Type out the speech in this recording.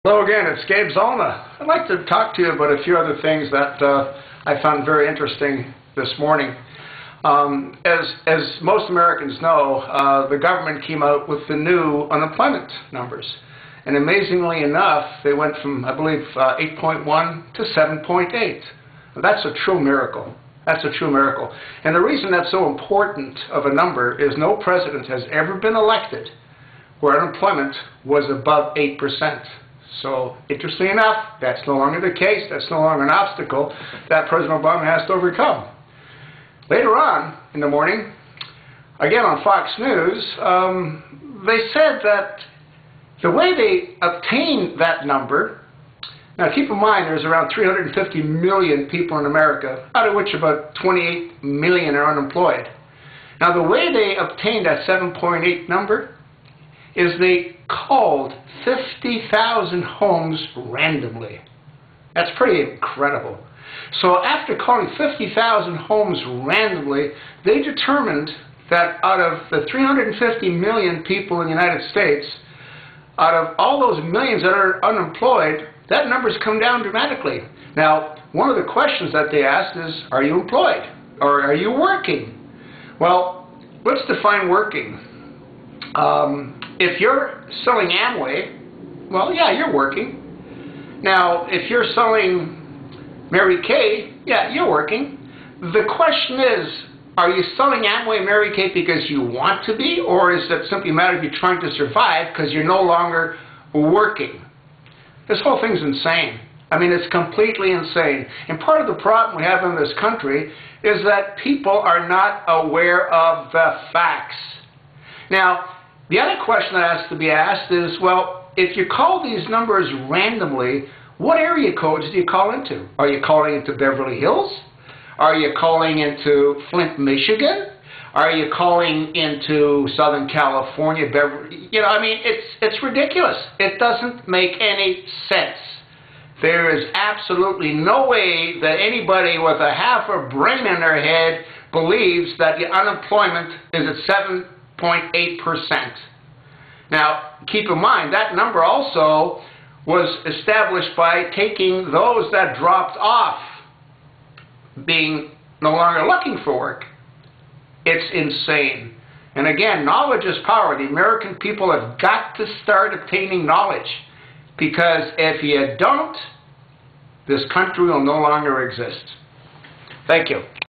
Hello again, it's Gabe Zolna. I'd like to talk to you about a few other things that I found very interesting this morning. As most Americans know, the government came out with the new unemployment numbers. And amazingly enough, they went from, I believe, 8.1 to 7.8. That's a true miracle. That's a true miracle. And the reason that's so important of a number is no president has ever been elected where unemployment was above 8%. So, interestingly enough, that's no longer the case. That's no longer an obstacle that President Obama has to overcome. Later on in the morning, again on Fox News, they said that the way they obtained that number, now keep in mind there's around 350 million people in America, out of which about 28 million are unemployed. Now the way they obtained that 7.8 number is they called 50,000 homes randomly. That's pretty incredible. So after calling 50,000 homes randomly, they determined that out of the 350 million people in the United States, out of all those millions that are unemployed, that number's come down dramatically. Now, one of the questions that they asked is, are you employed? Or are you working? Well, let's define working. If you're selling Amway, well, yeah, you're working. Now, if you're selling Mary Kay, yeah, you're working. The question is, are you selling Amway and Mary Kay because you want to be, or is it simply a matter of you trying to survive because you're no longer working? This whole thing's insane. I mean, it's completely insane. And part of the problem we have in this country is that people are not aware of the facts. Now, the other question that has to be asked is, well, if you call these numbers randomly, what area codes do you call into? Are you calling into Beverly Hills? Are you calling into Flint, Michigan? Are you calling into Southern California? I mean, it's ridiculous. It doesn't make any sense. There is absolutely no way that anybody with a half a brain in their head believes that the unemployment is at 7.8%. Now, keep in mind, that number also was established by taking those that dropped off being no longer looking for work. It's insane. And again, knowledge is power. The American people have got to start obtaining knowledge, because if you don't, this country will no longer exist. Thank you.